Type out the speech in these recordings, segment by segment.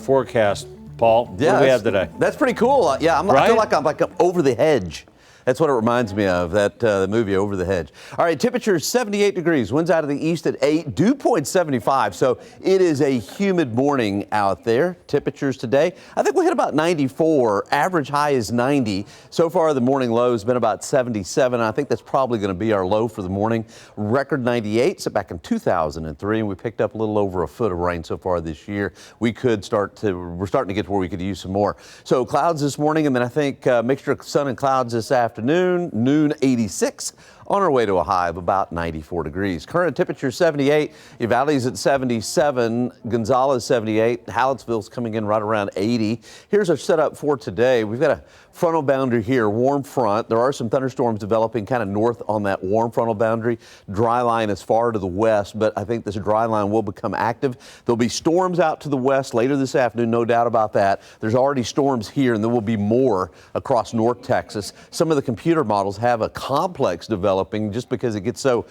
Forecast, Paul. What do we have today? That's pretty cool. I feel like I'm over the hedge. That's what it reminds me of, the movie Over the Hedge. All right, temperature is 78 degrees. Winds out of the east at 8, dew point 75. So it is a humid morning out there. Temperatures today, I think we hit about 94. Average high is 90. So far, the morning low has been about 77. I think that's probably going to be our low for the morning. Record 98, so back in 2003, and we picked up a little over a foot of rain so far this year. We're starting to get to where we could use some more. So clouds this morning, and then I think mixture of sun and clouds this afternoon. Noon 86, on our way to a high of about 94 degrees. Current temperature 78, Uvalde's at 77, Gonzales 78, Hallettsville's coming in right around 80. Here's our setup for today. We've got a frontal boundary here, warm front. There are some thunderstorms developing kind of north on that warm frontal boundary. Dry line is far to the west, but I think this dry line will become active. There'll be storms out to the west later this afternoon, no doubt about that. There's already storms here, and there will be more across North Texas. Some of the computer models have a complex developing just because it gets so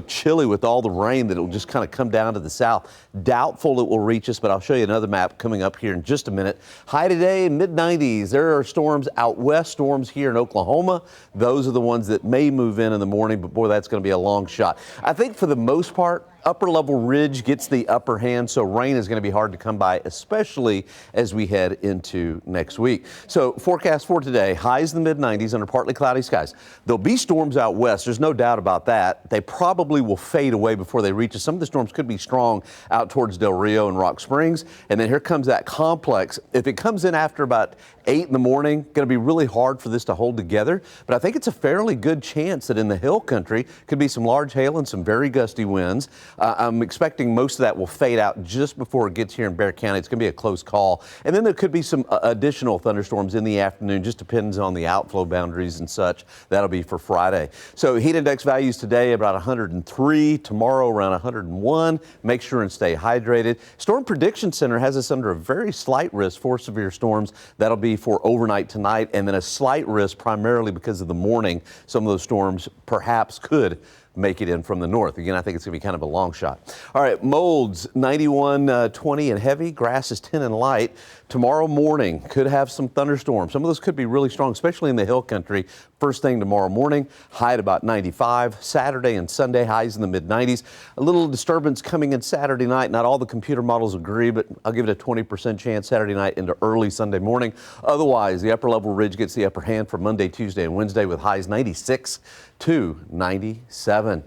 chilly with all the rain that it will just kind of come down to the south. Doubtful it will reach us, but I'll show you another map coming up here in just a minute. High today, mid-90s. There are storms out west, storms here in Oklahoma. Those are the ones that may move in the morning, but boy, that's going to be a long shot. I think for the most part, upper level ridge gets the upper hand, so rain is going to be hard to come by, especially as we head into next week. So forecast for today, highs in the mid-90s under partly cloudy skies. There'll be storms out west. There's no doubt about that. They probably will fade away before they reach us. Some of the storms could be strong out towards Del Rio and Rock Springs. And then here comes that complex. If it comes in after about 8 in the morning, going to be really hard for this to hold together. But I think it's a fairly good chance that in the hill country could be some large hail and some very gusty winds. I'm expecting most of that will fade out just before it gets here in Bexar County. It's going to be a close call. And then there could be some additional thunderstorms in the afternoon, just depends on the outflow boundaries and such. That'll be for Friday. So heat index values today about 103, tomorrow around 101. Make sure and stay hydrated. Storm Prediction Center has us under a very slight risk for severe storms. That'll be for overnight tonight, and then a slight risk primarily because of the morning. Some of those storms perhaps could make it in from the north. Again, I think it's going to be kind of a long shot. All right, molds 91, 20 and heavy. Grass is 10 and light. Tomorrow morning could have some thunderstorms. Some of those could be really strong, especially in the hill country. First thing tomorrow morning, high at about 95. Saturday and Sunday, highs in the mid-90s. A little disturbance coming in Saturday night. Not all the computer models agree, but I'll give it a 20% chance Saturday night into early Sunday morning. Otherwise, the upper level ridge gets the upper hand for Monday, Tuesday, and Wednesday with highs 96 to 97.